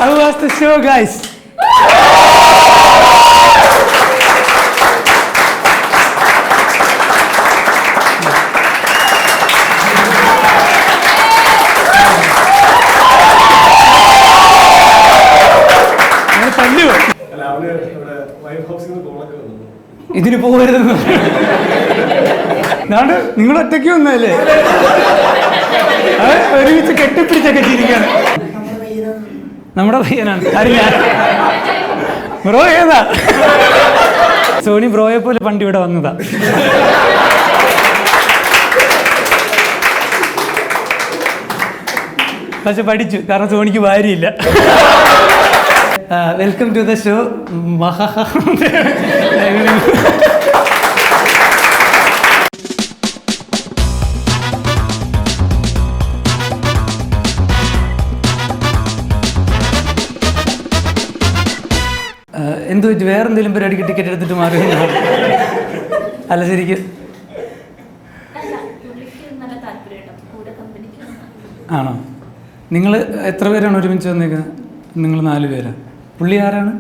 How was the show, guys? ഇതിന് പോകരുതെന്ന് ഞാണ്ട് നിങ്ങൾ ഒറ്റയ്ക്ക് വന്നല്ലേ ഒരുമിച്ച് കെട്ടിപ്പിടിച്ചൊക്കെ ചിരിക്കാണ്. നമ്മുടെ പയ്യനാണ്. അറിയില്ല ബ്രോ ഏതാ? സോണി ബ്രോയെ പോലെ പണ്ട് ഇവിടെ വന്നതാ. പക്ഷെ പഠിച്ചു, കാരണം സോണിക്ക് ഭാര്യയില്ല. Welcome to the show. എന്ത് പറ്റി? വേറെ എന്തെങ്കിലും പരിപാടിക്ക് ടിക്കറ്റ് എടുത്തിട്ട് മാറി? അല്ല ശരിക്കും ആണോ? നിങ്ങൾ എത്ര പേരാണ് ഒരുമിച്ച് വന്നേക്കുന്നത്? നിങ്ങൾ 4 പേരാ. പുള്ളി ആരാണ്?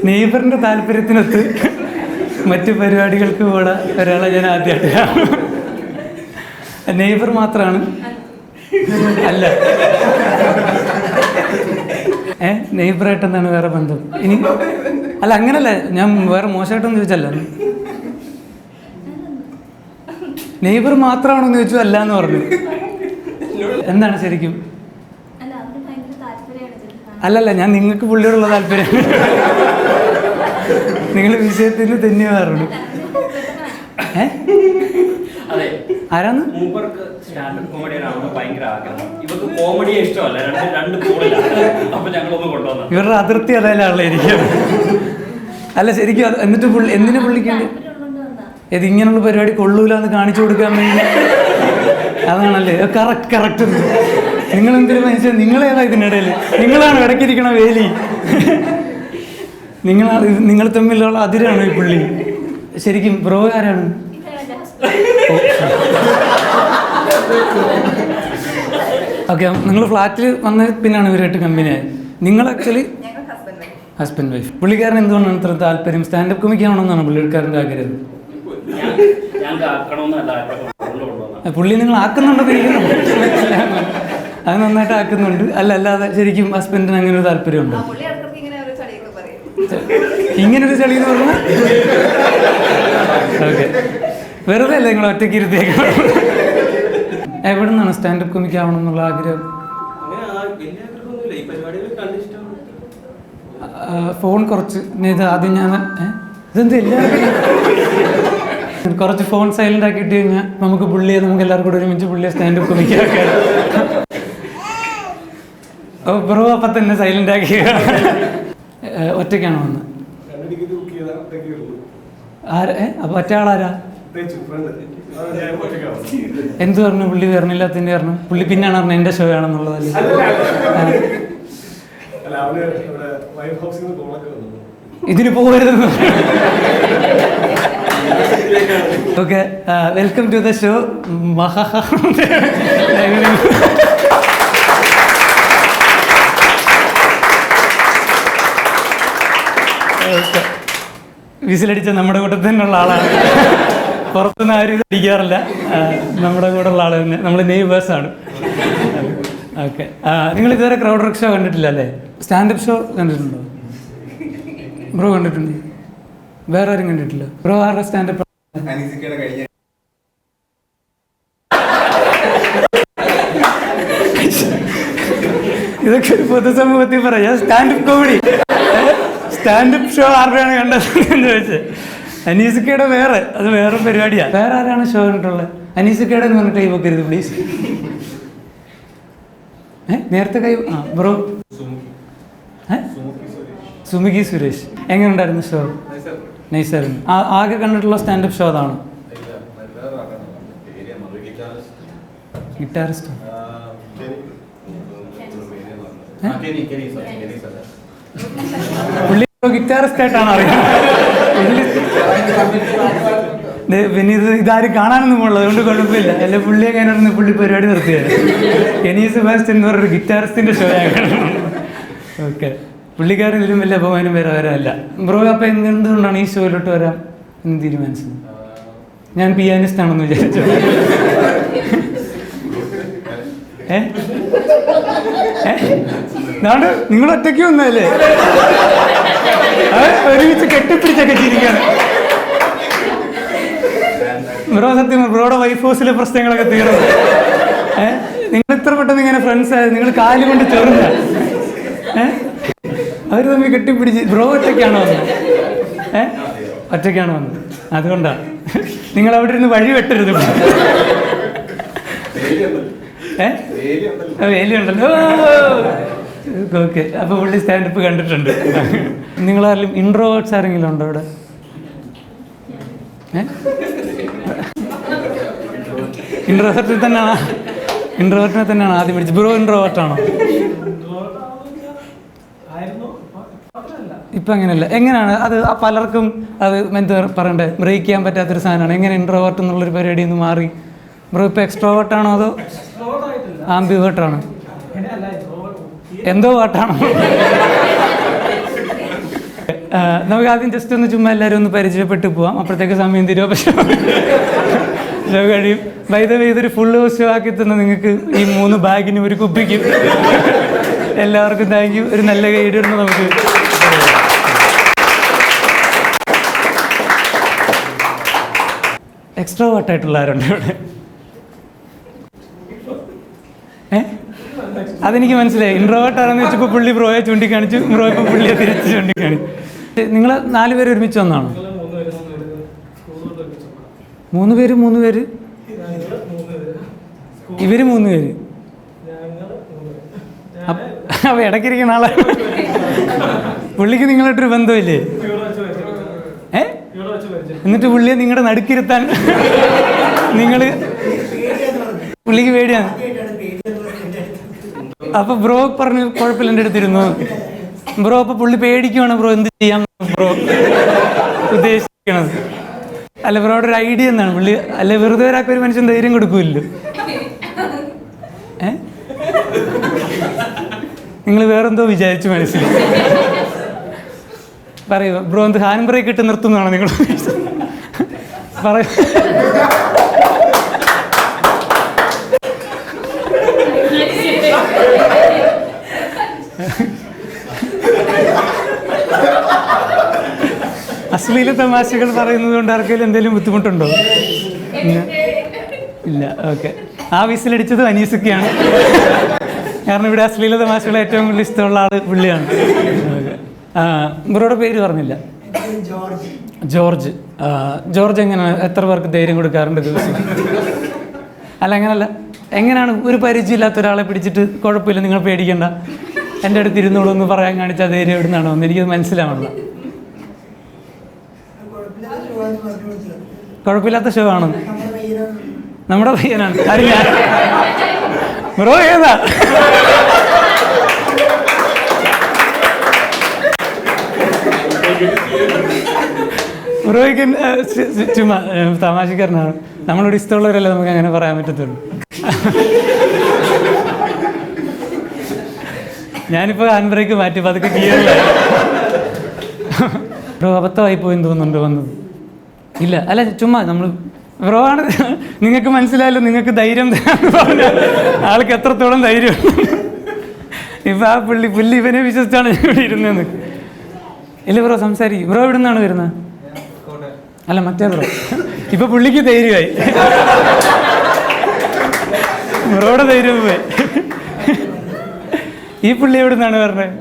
നെയ്ബറിൻ്റെ താല്പര്യത്തിനൊത്ത് മറ്റു പരിപാടികൾക്ക് കൂടെ ഒരാളെ ഞാൻ ആദ്യമായിട്ടാണ്. നെയ്ബർ മാത്രമാണ്? അല്ല, നെയ്ബറായിട്ട് എന്താണ് വേറെ ബന്ധം? ഇനി അല്ല, അങ്ങനല്ല, ഞാൻ വേറെ മോശമായിട്ടൊന്നും ചോദിച്ചല്ല. നെയ്ബർ മാത്രമാണെന്ന് ചോദിച്ചു. അല്ല എന്ന് പറഞ്ഞു. എന്താണ് ശരിക്കും? അല്ലല്ല, ഞാൻ നിങ്ങൾക്ക് പുള്ളിയോടുള്ള താല്പര്യം. നിങ്ങൾ വിഷയത്തിന് തന്നെയാറുണ്ട്. ആരാന്ന്? ഇവരുടെ അതിർത്തി അതല്ലാണല്ലോ എനിക്ക്. അല്ല ശരിക്കും എന്നിട്ട് എന്തിനു പുള്ളിക്കാണ്ട് ഇത് ഇങ്ങനെയുള്ള പരിപാടി കൊള്ളൂല എന്ന് കാണിച്ചു കൊടുക്കാൻ വേണ്ടി? അതാണല്ലേ കറക്റ്റ്. നിങ്ങൾ എന്തിനു മനസ്സിലായി? നിങ്ങളേതാ ഇതിനിടയിൽ? നിങ്ങളാണ് ഇടയ്ക്കിരിക്കണ വേലി. നിങ്ങൾ തമ്മിലുള്ള അതിരാണ് ഈ പുള്ളി. ശരിക്കും ബ്രോ ആരാണ്? ഓക്കെ, നിങ്ങൾ ഫ്ലാറ്റിൽ വന്ന പിന്നാണ് ഇവരായിട്ട് കമ്പനിയായത്. നിങ്ങൾ ആക്ച്വലി ഹസ്ബൻഡ് വൈഫ്. പുള്ളിക്കാരൻ എന്തുകൊണ്ടാണ് ഇത്ര താല്പര്യം? സ്റ്റാൻഡപ്പ് കൊമിക്കാണെന്നാണ് പുള്ളിക്കാരൻ്റെ ആഗ്രഹം. പുള്ളി നിങ്ങൾ ആക്കുന്നുണ്ടെന്ന് ഇരിക്കുന്നു. അത് നന്നായിട്ട് ആക്കുന്നുണ്ട്. അല്ലാതെ ശരിക്കും ഹസ്ബൻഡിന് അങ്ങനെ ഒരു താല്പര്യമുണ്ടോ? ഇങ്ങനൊരു ചളി എന്ന് പറഞ്ഞാൽ ഓക്കെ, വെറുതെ അല്ലേ നിങ്ങൾ ഒറ്റയ്ക്ക് ഇരുത്തേക്കണം? എവിടെ നിന്നാണ് സ്റ്റാൻഡപ്പ് കൊമിക്ക് ആവണം എന്നുള്ള ആഗ്രഹം? ഫോൺ കുറച്ച് ഇത് ആദ്യം ഞാൻ ഇതെന്ത് എല്ലാവരും കുറച്ച് ഫോൺ സൈലന്റ് ആക്കിയിട്ട് കഴിഞ്ഞാൽ നമുക്ക് എല്ലാവർക്കും കൂടെ ഒരുമിച്ച് പുള്ളിയെ സ്റ്റാൻഡപ്പ് കൊമിക്ക് ആക്കാൻ. ബ്രോ അപ്പം തന്നെ സൈലന്റ് ആക്കി. ഒറ്റയ്ക്കാണോ വന്ന്? അപ്പൊ ഒറ്റ ആളാരാ? എന്ത് പറഞ്ഞു? പുള്ളി വരണില്ലാത്തതിന്റെ കാരണം? പുള്ളി പിന്നാണ് പറഞ്ഞത് എന്റെ ഷോ ആണെന്നുള്ളതല്ലേ? ഇതിന് പോകരുതെന്ന്. Okay, welcome to the show. വിസിലടിച്ച നമ്മുടെ കൂട്ടത്തിൽ തന്നെയുള്ള ആളാണ്. പുറത്തുനിന്ന് ആരും ഇത് അടിക്കാറില്ല. നമ്മുടെ കൂടെ ഉള്ള ആൾ തന്നെ. നമ്മൾ നെയ്ബേഴ്സാണ്. ഓക്കെ, നിങ്ങൾ ഇതുവരെ ക്രൗഡ് വർക്ക് ഷോ കണ്ടിട്ടില്ല അല്ലേ? സ്റ്റാൻഡപ്പ് ഷോ കണ്ടിട്ടുണ്ടോ? ബ്രോ കണ്ടിട്ടുണ്ട്? വേറെ ആരും കണ്ടിട്ടില്ല? ബ്രോ ആരുടെ സ്റ്റാൻഡപ്പ്? ഇതൊക്കെ ഒരു പൊതുസമൂഹത്തിൽ പറയാം. സ്റ്റാൻഡപ്പ് കോമഡി സ്റ്റാൻഡപ്പ് ഷോ ആരുടെയാണ് കണ്ടത് എന്ന് ചോദിച്ചത്. അനീസിക്കയുടെ വേറെ, അത് വേറെ പരിപാടിയാണ്. വേറെ ആരാണ് ഷോ കണ്ടിട്ടുള്ളത്? അനീസിക്കയുടെ എന്ന് പറഞ്ഞിട്ട് കൈ വെക്കരുത് പ്ലീസ്. നേരത്തെ കൈ ബ്രോ. സുമുഖി സുരേഷ്. എങ്ങനെ ഉണ്ടായിരുന്നു ഷോ? നൈസായിരുന്നു. ആകെ കണ്ടിട്ടുള്ള സ്റ്റാൻഡപ്പ് ഷോ അതാണ്? ഗിറ്റാറിസ്റ്റോ? പുള്ളി ഗിറ്റാറിസ്റ്റ് ആയിട്ടാണ് അറിയുന്നത്. പിന്നെ ഇതാരും കാണാനൊന്നും പോകണല്ലോ, അതുകൊണ്ട് കുഴപ്പമില്ല. അല്ല പുള്ളി എങ്ങനെയായിരുന്നു, പുള്ളി പരിപാടി നിർത്തിയത്. കെനി സെബാസ്റ്റ്യൻ എന്ന് പറഞ്ഞൊരു ഗിറ്റാറിസ്റ്റിൻ്റെ ഷോ ആക്കണം. ഓക്കെ, പുള്ളിക്കാരൻ ഇതിലും വലിയ അപമാനം വേറെ വരാമല്ല. ബ്രോ അപ്പം എന്തുകൊണ്ടാണ് ഈ ഷോയിലോട്ട് വരാൻ എന്ന് തീരുമാനിച്ചത്? ഞാൻ പിയാനിസ്റ്റ് ആണെന്ന് വിചാരിച്ചു. നാട് നിങ്ങൾ ഒറ്റയ്ക്ക് വന്നല്ലേ? ഒരുമിച്ച് കെട്ടിപ്പിടിച്ചൊക്കെ ചിരിക്കാണ്. ബ്രോ സത്യം, ബ്രോയുടെ വൈഫ് ഹൗസിലെ പ്രശ്നങ്ങളൊക്കെ തീർന്നു. നിങ്ങൾ ഇത്ര പെട്ടെന്ന് ഇങ്ങനെ ഫ്രണ്ട്സ് ആയത്, നിങ്ങൾ കാല് കൊണ്ട് ചെറുന്ന അവർ തമ്മിൽ കെട്ടിപ്പിടിച്ച്. ബ്രോ ഒറ്റയ്ക്കാണോ വന്നത്? ഒറ്റയ്ക്കാണോ വന്നത്? അതുകൊണ്ടാണ്. നിങ്ങൾ അവിടെ ഇരുന്ന് വഴി വെട്ടരുത്. വേലിയുണ്ടല്ലോ. ഓക്കെ, അപ്പോൾ പുള്ളി സ്റ്റാൻഡപ്പ് കണ്ടിട്ടുണ്ട്. നിങ്ങളാരെങ്കിലും ഇൻട്രോവേർട്സ് ആരെങ്കിലും ഉണ്ടോ ഇവിടെ? ഇൻട്രോവേർട്ടിനെ തന്നെയാണ് ആദ്യം പിടിച്ചത്. ബ്രോ ഇൻട്രോവേർട്ടാണോ? ഇപ്പം അങ്ങനെയല്ല. എങ്ങനെയാണ് അത്? പലർക്കും അത് എന്താ പറയണ്ടേ, ബ്രേക്ക് ചെയ്യാൻ പറ്റാത്തൊരു സാധനമാണ്. എങ്ങനെ ഇൻട്രോവേർട്ട് എന്നുള്ളൊരു പരിപാടിയിൽ നിന്ന് മാറി ബ്രോ ഇപ്പോൾ എക്സ്ട്രോവേർട്ടാണോ അതോ ആംബിവേർട്ടാണോ? എന്തോ പാട്ടാണോ? നമുക്ക് ആദ്യം ജസ്റ്റ് ഒന്ന് ചുമ്മാ എല്ലാവരും ഒന്ന് പരിചയപ്പെട്ട് പോവാം. അപ്പോഴത്തേക്ക് സമയം തീരുമോ? പക്ഷേ ഷോ കഴിയും. വൈദ്യുതി ഇതൊരു ഫുൾ ഷോ ആക്കി തന്നെ നിങ്ങൾക്ക് ഈ 3 ബാഗിനും ഒരു കുപ്പിക്കും എല്ലാവർക്കും താങ്ക് യു. ഒരു നല്ല ഗൈഡിടുന്നു നമുക്ക്. എക്സ്ട്രോവേർട്ടായിട്ടുള്ള ആരുണ്ട് ഇവിടെ? അതെനിക്ക് മനസ്സിലായി. ഇൻട്രോവേർട്ടാണെന്ന് വെച്ചപ്പോൾ പുള്ളി ബ്രോയെ ചൂണ്ടിക്കാണിച്ചു, ബ്രോ ഇപ്പോൾ പുള്ളിയെ തിരിച്ച് ചൂണ്ടിക്കാണിച്ചു. നിങ്ങൾ 4 പേര് ഒരുമിച്ച് വന്നാണോ? 3 പേര്? 3 പേര്? ഇവര് 3 പേര്? അപ്പൊ ഇടയ്ക്കിരിക്കുന്ന ആളെ പുള്ളിക്ക് നിങ്ങളായിട്ടൊരു ബന്ധമില്ലേ? എന്നിട്ട് പുള്ളിയെ നിങ്ങളുടെ നടുക്കിരുത്താൻ പുള്ളിക്ക് പേടിയാണ്. അപ്പൊ ബ്രോ പറഞ്ഞു കുഴപ്പമില്ല എൻ്റെ അടുത്തിരുന്നു. ബ്രോ അപ്പൊ പുള്ളി പേടിക്കുവാണ്. ബ്രോ എന്ത് ചെയ്യാൻ ബ്രോ ഉദ്ദേശിക്കണത്? അല്ല, ബ്രോയുടെ ഒരു ഐഡിയ എന്താണ്? പുള്ളി അല്ല വെറുതെ ഒരാൾക്ക് ഒരു മനുഷ്യൻ ധൈര്യം കൊടുക്കുമല്ലോ. നിങ്ങൾ വേറെന്തോ വിചാരിച്ചു മനസ്സിൽ. പറയൂ ബ്രോ, എന്ത് ഹാൻഡ് ബ്രേക്ക് ഇട്ട് നിർത്തുന്നതാണോ നിങ്ങൾ പറയൂ? അശ്ലീല തമാശകൾ പറയുന്നത് കൊണ്ട് ആർക്കെങ്കിലും എന്തെങ്കിലും ബുദ്ധിമുട്ടുണ്ടോ? ഇല്ല. ഓക്കെ, ആ വിസിലടിച്ചത് അനീസൊക്കെയാണ്. കാരണം ഇവിടെ അശ്ലീല തമാശകൾ ഏറ്റവും കൂടുതൽ ഇഷ്ടമുള്ള ആൾ പുള്ളിയാണ്. ബ്രോയുടെ പേര് പറഞ്ഞില്ല. ജോർജ്. ജോർജ് എങ്ങനെയാണ്, എത്ര പേർക്ക് ധൈര്യം കൊടുക്കാറുണ്ട് ദിവസം? അല്ല അങ്ങനല്ല, എങ്ങനെയാണ് ഒരു പരിചയമില്ലാത്ത ഒരാളെ പിടിച്ചിട്ട് കുഴപ്പമില്ല നിങ്ങൾ പേടിക്കണ്ട എൻ്റെ അടുത്ത് ഇരുന്നോളൂ എന്ന് പറയാൻ കാണിച്ചാൽ ധൈര്യം എവിടുന്നാണോ എന്ന് എനിക്കത് മനസ്സിലാവണല്ലോ. കുഴപ്പമില്ലാത്ത ഷോ ആണ്. നമ്മുടെ പയ്യനാണ്. അത് ഞാൻ ബ്രോ ഏതാ? ബ്രോയ്ക്ക് ചുമ്മാ തമാശക്കാരനാണ്. നമ്മളോട് ഇഷ്ടമുള്ളവരല്ലേ നമുക്ക് അങ്ങനെ പറയാൻ പറ്റത്തുള്ളൂ. ഞാനിപ്പോൾ ഹാൻഡ് ബ്രേക്ക് മാറ്റി പതുക്കെ ഗിയറിലായി. ബ്രോ അബദ്ധമായി പോയെന്ന് തോന്നുന്നുണ്ട് വന്നത്? ഇല്ല. അല്ല ചുമ്മാ നമ്മൾ ബ്രോ ആണ്. നിങ്ങൾക്ക് മനസ്സിലായല്ലോ, നിങ്ങൾക്ക് ധൈര്യം പറഞ്ഞ ആൾക്ക് എത്രത്തോളം ധൈര്യം. ഇപ്പം ആ പുള്ളി ഇവനെ വിശ്വസിച്ചാണ് ഞാൻ ഇവിടെ ഇരുന്നതെന്ന്. ഇല്ല ബ്രോ സംസാരിക്കും. ബ്രോ ഇവിടെ നിന്നാണ് വരുന്നത്? അല്ല മറ്റേ ബ്രോ. ഇപ്പം പുള്ളിക്ക് ധൈര്യമായി. ബ്രോയുടെ ധൈര്യം പോയി. ഈ പുള്ളി എവിടെ നിന്നാണ് പറഞ്ഞത്?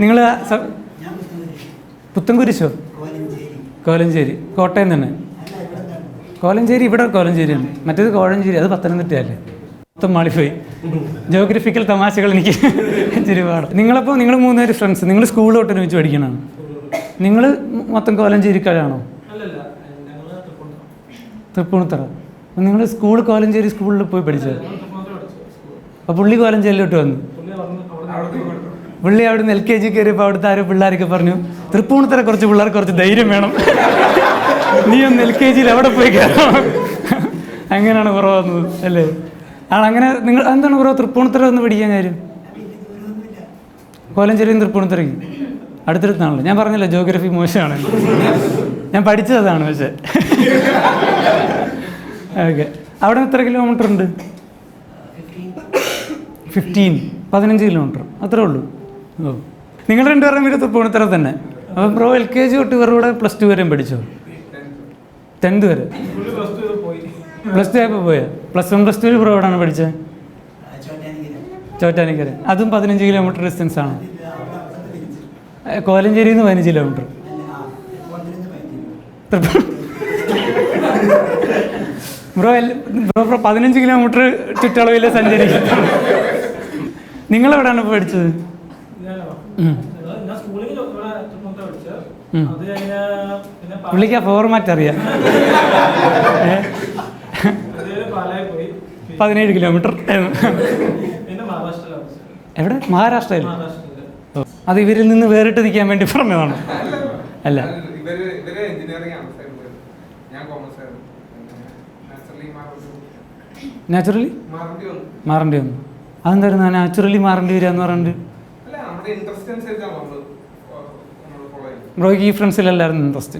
നിങ്ങൾ പുത്തൻകുരിശോ? കോലഞ്ചേരി. കോട്ടയം തന്നെ? കോലഞ്ചേരി ഇവിടെ കോലഞ്ചേരിയാണ്. മറ്റേത് കോഴഞ്ചേരി, അത് പത്തനംതിട്ടയല്ലേ? മൊത്തം മാളിപ്പോയി. ജോഗ്രഫിക്കൽ തമാശകൾ എനിക്ക് ഇച്ചിരി പാടും. നിങ്ങളപ്പോൾ നിങ്ങൾ 3 പേര് ഫ്രണ്ട്സ്, നിങ്ങൾ സ്കൂളിലോട്ട് ഒരുമിച്ച് പഠിക്കണതാണ്? നിങ്ങൾ മൊത്തം കോലഞ്ചേരിക്കാരാണോ? തൃപ്പൂണിത്തറ. അപ്പം നിങ്ങൾ സ്കൂൾ കോലഞ്ചേരി സ്കൂളിൽ പോയി പഠിച്ചത്? അപ്പോൾ പുള്ളി കോലഞ്ചേരിയിലോട്ട് വന്നു. പുള്ളി അവിടെ നിന്ന് LKG കയറിയപ്പോൾ അവിടുത്തെ ആരോ പിള്ളേരൊക്കെ പറഞ്ഞു തൃപ്പൂണിത്തറ കുറച്ച് പിള്ളേർക്ക് കുറച്ച് ധൈര്യം വേണം. നീ ഒന്ന് LKG എവിടെ പോയി കയറണം. അങ്ങനെയാണ് ബ്രോ വന്നത് അല്ലേ? അങ്ങനെ നിങ്ങൾ എന്താണ് ബ്രോ തൃപ്പൂണിത്തുറ ഒന്ന് പഠിക്കാൻ കാര്യം? കോലഞ്ചേരിയും തൃപ്പൂണിത്തുറയ്ക്ക് അടുത്തടുത്താണല്ലോ. ഞാൻ പറഞ്ഞല്ലോ ജോഗ്രഫി മോശമാണ്, ഞാൻ പഠിച്ചതാണ്. പക്ഷേ ഓക്കെ, അവിടെ എത്ര കിലോമീറ്റർ ഉണ്ട്? 15 കിലോമീറ്റർ അത്രേ ഉള്ളൂ. ഓ, നിങ്ങൾ രണ്ടുപേരും വീട് തൃപ്പൂണിത്തുറ തന്നെ. അപ്പം ബ്രോ LKG തൊട്ട് ഇവരുടെ കൂടെ +2 വരെയും പഠിച്ചോ? 10th വരെ? +2 ആയപ്പോൾ പോയാ? +1 +2 ബ്രോ എവിടെയാണ് പഠിച്ചത്? ചോറ്റാനിക്കര. അതും 15 കിലോമീറ്റർ ഡിസ്റ്റൻസ് ആണ്. കോലഞ്ചേരിയിൽ നിന്ന് 15 കിലോമീറ്റർ. ബ്രോ 15 കിലോമീറ്റർ ചുറ്റളവിൽ സഞ്ചരിക്കും. നിങ്ങളെവിടെയാണ് ഇപ്പോൾ പഠിച്ചത്? പുള്ളിക്ക് ആ ഫോർമാറ്റ് അറിയാം. 17 കിലോമീറ്റർ. എവിടെ? മഹാരാഷ്ട്രയിൽ. അത് ഇവരിൽ നിന്ന് വേറിട്ട് നിൽക്കാൻ വേണ്ടി പറഞ്ഞതാണ്. അല്ല, നാച്ചുറലി മാറേണ്ടി വന്നു. അതെന്തായിരുന്നു നാച്ചുറലി മാറേണ്ടി വരിക എന്ന് പറഞ്ഞിട്ട്? ബ്രോയ്ക്ക് ഈ ഫ്രണ്ട്സിലല്ലായിരുന്നു ഇൻട്രസ്റ്റ്?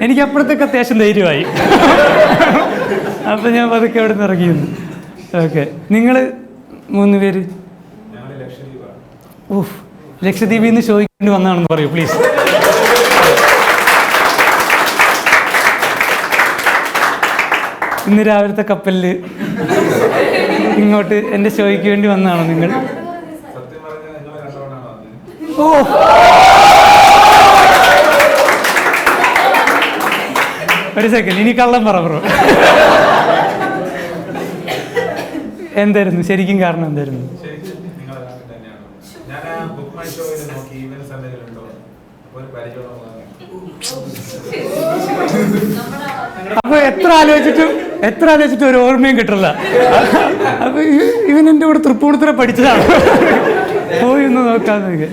എനിക്ക് അപ്പോഴത്തേക്ക് അത്യാവശ്യം ധൈര്യമായി. അപ്പം ഞാൻ പതുക്കെ അവിടെ നിന്ന് ഇറങ്ങിയിരുന്നു. ഓക്കെ, നിങ്ങൾ 3 പേര്? ഓഹ്, ലക്ഷദ്വീപിൽ നിന്ന് ചോദിക്കേണ്ടി വന്നതാണെന്ന് പറയൂ പ്ലീസ്. ഇന്ന് രാവിലത്തെ കപ്പലിൽ ഇങ്ങോട്ട് എൻ്റെ ഷോയ്ക്ക് വേണ്ടി വന്നതാണോ നിങ്ങൾ? ഓ, ഒരു സെക്കൻഡ്, ഇനി കള്ളം പറ ബ്രോ. എന്തായിരുന്നു ശരിക്കും കാരണം? എന്തായിരുന്നു? അപ്പൊ എത്ര ആലോചിച്ചിട്ടും ഒരു ഓർമ്മയും കിട്ടില്ല. അപ്പൊ ഇവൻ എൻ്റെ കൂടെ തൃപ്പൂണിത്തുറ പഠിച്ചതാണ്. പോയി ഒന്ന് നോക്കാന്ന്.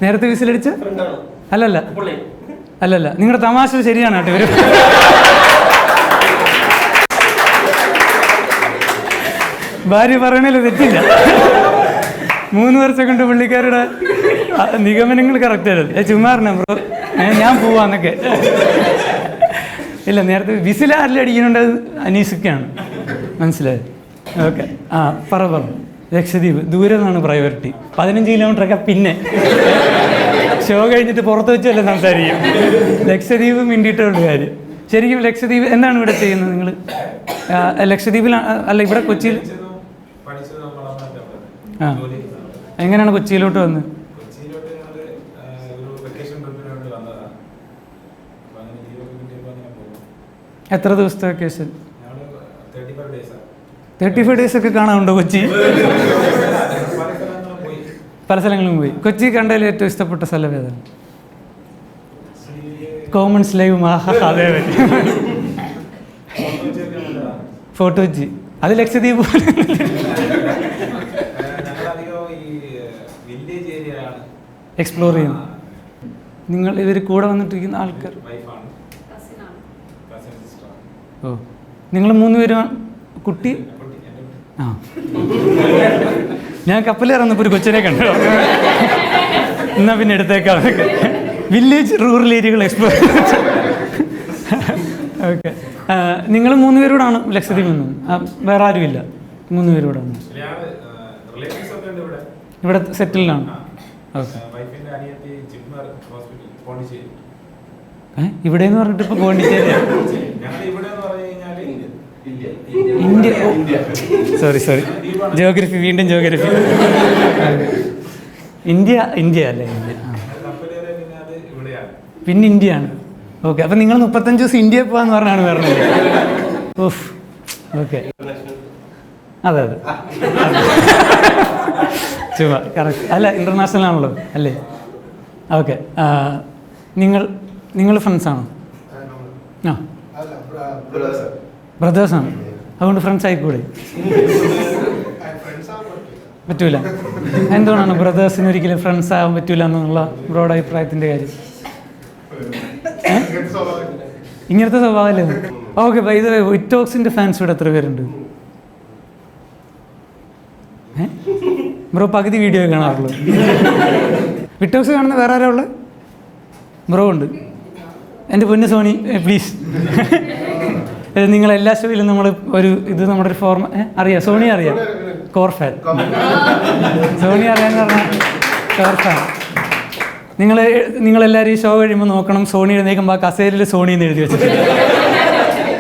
നേരത്തെ വിസിലടിച്ച? അല്ലല്ല, നിങ്ങളുടെ തമാശ ശരിയാണ് കേട്ടോ. ഇവര് ഭാര്യ പറയണല്ലോ തെറ്റില്ല. 3 വർഷം കൊണ്ട് പുള്ളിക്കാരുടെ നിഗമനങ്ങൾ കറക്റ്റ് ആയിരുന്നു. ചുമ്മാറിനാ ബ്രോ, ഞാൻ പോവാന്നൊക്കെ. ഇല്ല, നേരത്തെ വിസിൽ ആരിലും അടിക്കുന്നുണ്ട്, അനീസൊക്കെയാണ്. മനസ്സിലായത്? ഓക്കെ. പറ ലക്ഷദ്വീപ് ദൂരെ നിന്നാണ് പ്രയോറിറ്റി. 15 കിലോമീറ്ററൊക്കെ പിന്നെ ഷോ കഴിഞ്ഞിട്ട് പുറത്ത് വെച്ചല്ലേ സംസാരിക്കും. ലക്ഷദ്വീപ് മിണ്ടിയിട്ടുള്ള കാര്യം. ശരിക്കും ലക്ഷദ്വീപ് എന്താണ് ഇവിടെ ചെയ്യുന്നത് നിങ്ങൾ? ലക്ഷദ്വീപിൽ അല്ല, ഇവിടെ കൊച്ചിയിൽ? ആ, എങ്ങനെയാണ് കൊച്ചിയിലോട്ട് വന്നത്? എത്ര ദിവസത്തെ വെക്കേഷൻ? 35 days ഒക്കെ കാണാനുണ്ടോ കൊച്ചി? പല സ്ഥലങ്ങളും പോയി. കൊച്ചി കണ്ടതിൽ ഏറ്റവും ഇഷ്ടപ്പെട്ട സ്ഥലം ഏതാണ്? Commons live. അതെ, ഫോർട്ട് കൊച്ചി. അത് ലക്ഷദ്വീപ് പോലെ. എക്സ്പ്ലോർ ചെയ്യുന്നു. നിങ്ങൾ ഇവർ കൂടെ വന്നിട്ടിരിക്കുന്ന ആൾക്കാർ? ഓ, നിങ്ങൾ 3 പേരും കുട്ടി? ആ, ഞാൻ കപ്പലിൽ ഇറങ്ങുമ്പോൾ ഒരു കൊച്ചിനെ കണ്ടു. എന്നാൽ പിന്നെ എടുത്തേക്കാം. വില്ലേജ് റൂറൽ ഏരിയകൾ എക്സ്പ്ലോർ. ഓക്കെ, നിങ്ങൾ 3 പേരോടാണ് ലക്ഷദ്വീപ് വന്നത്? വേറെ ആരുമില്ല? 3 പേരോടാണ് ഇവിടെ സെറ്റിൽഡാണ്? ഓക്കെ. ഇവിടെ എന്ന് പറഞ്ഞിട്ട് ഇപ്പോൾ പോണ്ടിച്ചേരിയാണ്. ഇന്ത്യ. സോറി, ജോഗ്രഫി, വീണ്ടും ജോഗ്രഫി. ഇന്ത്യ അല്ലേ? പിന്നെ ഇന്ത്യയാണ്. ഓക്കെ, അപ്പം നിങ്ങൾ 35 ദിവസം ഇന്ത്യയിൽ പോകാന്ന് പറഞ്ഞാണ് പറഞ്ഞത്. Of, okay. അതെ, ചുമ്മാ കറക്റ്റ്. അല്ല, ഇൻ്റർനാഷണൽ ആണല്ലോ അല്ലേ? ഓക്കെ. നിങ്ങൾ ഫ്രണ്ട്സാണോ? ആ, ബ്രദേഴ്സാണ്. അതുകൊണ്ട് ഫ്രണ്ട്സ് ആയിക്കൂടെ? പറ്റൂല. എന്തുകൊണ്ടാണ് ബ്രദേഴ്സിന് ഒരിക്കലും ഫ്രണ്ട്സ് ആകാൻ പറ്റൂല എന്നുള്ള ബ്രോഡ് അഭിപ്രായത്തിൻ്റെ കാര്യം? ഇങ്ങനത്തെ സ്വഭാവമല്ലേ? ഓക്കെ, ബൈ ദ വേ, വിറ്റോക്സിൻ്റെ ഫാൻസ് ഇവിടെ എത്ര പേരുണ്ട്? ബ്രോ പകുതി വീഡിയോ കാണാറുള്ളൂ. വിറ്റോക്സ് കാണുന്ന വേറെ ആരാ ഉള്ളത്? ബ്രോ ഉണ്ട്. എൻ്റെ പൊന്ന് സോണി പ്ലീസ്. നിങ്ങളെല്ലാ ഷോയിലും നമ്മൾ ഇത് നമ്മുടെ ഒരു ഫോർമ അറിയാം. സോണി അറിയാം, കോർ ഫാൻ. സോണി അറിയാമെന്ന് പറഞ്ഞാൽ കോർ ഫാൻ. നിങ്ങളെല്ലാവരും ഈ ഷോ കഴിയുമ്പോൾ നോക്കണം, സോണി എഴുന്നേക്കുമ്പോൾ ആ കസേരയിൽ സോണി എന്ന് എഴുതി വെച്ചിട്ട്.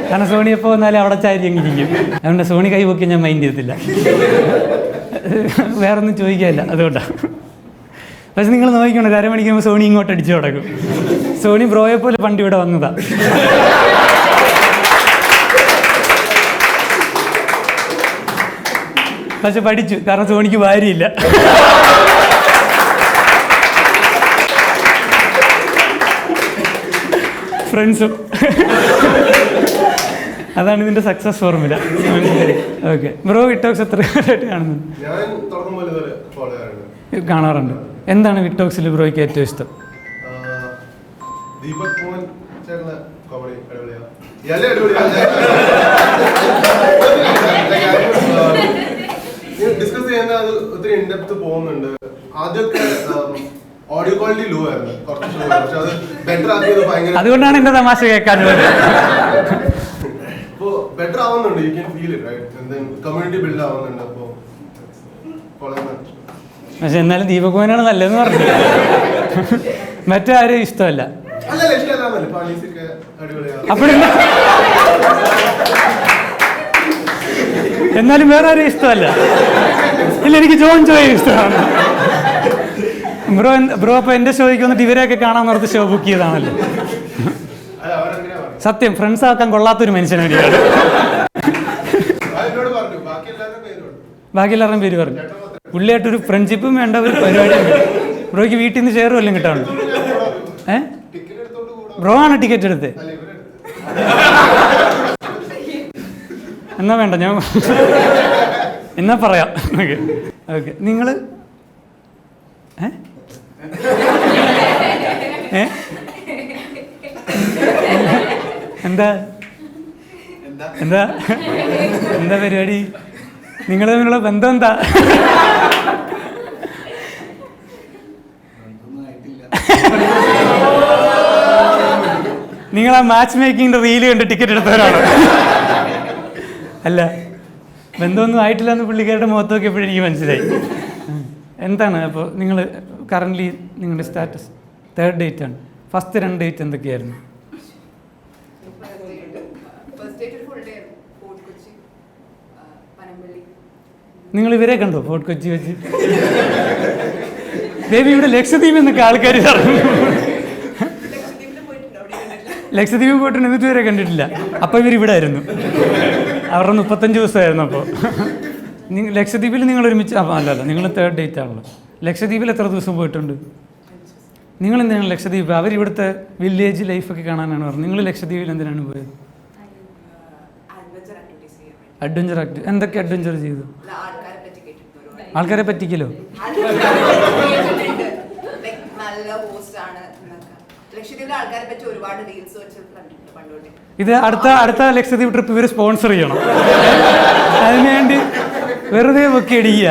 കാരണം സോണി എപ്പോൾ വന്നാലും അവിടെ ചാരി അങ്ങിരിക്കും. അതുകൊണ്ട് സോണി കൈ പൊക്കി ഞാൻ മൈൻഡ് ചെയ്യത്തില്ല, വേറൊന്നും ചോദിക്കാനില്ല, അതുകൊണ്ടാണ്. പക്ഷെ നിങ്ങൾ നോക്കിക്കണം, ഒരു അരമണിക്കുമ്പോൾ സോണി ഇങ്ങോട്ട് അടിച്ചു തുടങ്ങും. സോണി ബ്രോയെ പോലെ പണ്ട് ഇവിടെ വന്നതാ. പക്ഷെ പഠിച്ചു, കാരണം സോണിക്ക് ഭാര്യയില്ല. ഫ്രണ്ട്സും. അതാണ് ഇതിൻ്റെ സക്സസ് ഫോർമുല. ഓക്കെ, ബ്രോ വിറ്റോക്സ് എത്ര കാലമായിട്ട് കാണുന്നത്? കാണാറുണ്ട്. എന്താണ് വിറ്റോക്സിൽ ബ്രോയ്ക്ക് ഏറ്റവും ഇഷ്ടം? ഡിസ്കസ് ചെയ്യുന്ന അത് ഒത്തിരി ഇൻഡെപ്ത് പോകുന്നുണ്ട്. ആദ്യമൊക്കെ ഓഡിയോ ക്വാളിറ്റി ലോ ആയിരുന്നു, കുറച്ച് ലോ, പക്ഷെ അത് ബെറ്റർ ആക്കിയത് ഭയങ്കര. അതുകൊണ്ടാണ് എന്റെ തമാശ കേൾക്കാൻ. ഇപ്പോ ബെറ്റർ ആവുന്നുണ്ട്, you can feel it right. Community build ആവുന്നുണ്ട്. അപ്പോ പക്ഷെ എന്നാലും ദീപകുമാരാണ് നല്ലതെന്ന് പറഞ്ഞു. മറ്റാരും ഇഷ്ടമല്ല. എന്നാലും വേറെ ആരും ഇഷ്ടമല്ല. ഇല്ല, എനിക്ക് ജോയി ഇഷ്ടമാണ്. ബ്രോ അപ്പൊ എന്റെ ഷോയ്ക്ക് വന്നിട്ട് ഇവരെയൊക്കെ കാണാൻ നിർത്തി ഷോ ബുക്ക് ചെയ്താണല്ലോ. സത്യം, ഫ്രണ്ട്സ് ആക്കാൻ കൊള്ളാത്തൊരു മനുഷ്യനെ വേണ്ടിയാണ്. ബാക്കി എല്ലാവരുടെയും പേര് പറഞ്ഞു. പുള്ളിയായിട്ടൊരു ഫ്രണ്ട്ഷിപ്പും വേണ്ട, ഒരു പരിപാടിയും വേണ്ട. ബ്രോയ്ക്ക് വീട്ടിൽ നിന്ന് ഷെയർ വല്ലതും കിട്ടാണ്? ബ്രോ ആണ് ടിക്കറ്റ് എടുത്തത്? എന്നാ വേണ്ട, ഞാൻ എന്നാ പറയാം. Okay okay. നിങ്ങൾ എന്താ എന്താ എന്താ പരിപാടി? നിങ്ങൾ തമ്മിലുള്ള ബന്ധം എന്താ? നിങ്ങൾ ആ മാച്ച് മേക്കിങ്ങിന്റെ റീല് കണ്ട് ടിക്കറ്റ് എടുത്തവരാണ്? അല്ല, ബന്ധമൊന്നും ആയിട്ടില്ല എന്ന് പുള്ളിക്കാരുടെ മുഖത്ത് നോക്കിയപ്പോഴും എനിക്ക് മനസ്സിലായി. എന്താണ് അപ്പോൾ നിങ്ങൾ കറൻ്റ്ലി നിങ്ങളുടെ സ്റ്റാറ്റസ്? 3rd ഡേറ്റ് ആണ്. ഫസ്റ്റ് 2 ഡേറ്റ് എന്തൊക്കെയായിരുന്നു? നിങ്ങൾ ഇവരെ കണ്ടോ ഫോർട്ട് കൊച്ചി വെച്ച്? ദേവി, ഇവിടെ ലക്ഷദ്വീപ് എന്നൊക്കെ ആൾക്കാർ പറഞ്ഞു. ലക്ഷദ്വീപ് പോയിട്ടുണ്ട്, എന്നിട്ട് ഇവരെ കണ്ടിട്ടില്ല. അപ്പോൾ ഇവരിവിടെ ആയിരുന്നു. അവരുടെ 35 ദിവസമായിരുന്നു. അപ്പോൾ ലക്ഷദ്വീപിൽ നിങ്ങൾ ഒരുമിച്ച്? അല്ലല്ല, നിങ്ങൾ 3rd ഡേറ്റ് ആണല്ലോ. ലക്ഷദ്വീപിൽ എത്ര ദിവസം പോയിട്ടുണ്ട്? നിങ്ങൾ എന്തിനാണ് ലക്ഷദ്വീപ്? അവരിവിടുത്തെ വില്ലേജ് ലൈഫൊക്കെ കാണാനാണ് പറഞ്ഞത്. നിങ്ങൾ ലക്ഷദ്വീപിൽ എന്തിനാണ് പോയത്? Adventure activity. എന്തൊക്കെ അഡ്വഞ്ചർ ചെയ്തു? ആൾക്കാരെ പറ്റിക്കലോ? ഇത് അടുത്ത ലക്ഷദ്വീപ് ട്രിപ്പ് ഇവർ സ്പോൺസർ ചെയ്യണം. അതിനുവേണ്ടി വെറുതെ പൊക്കി അടിക്കുക.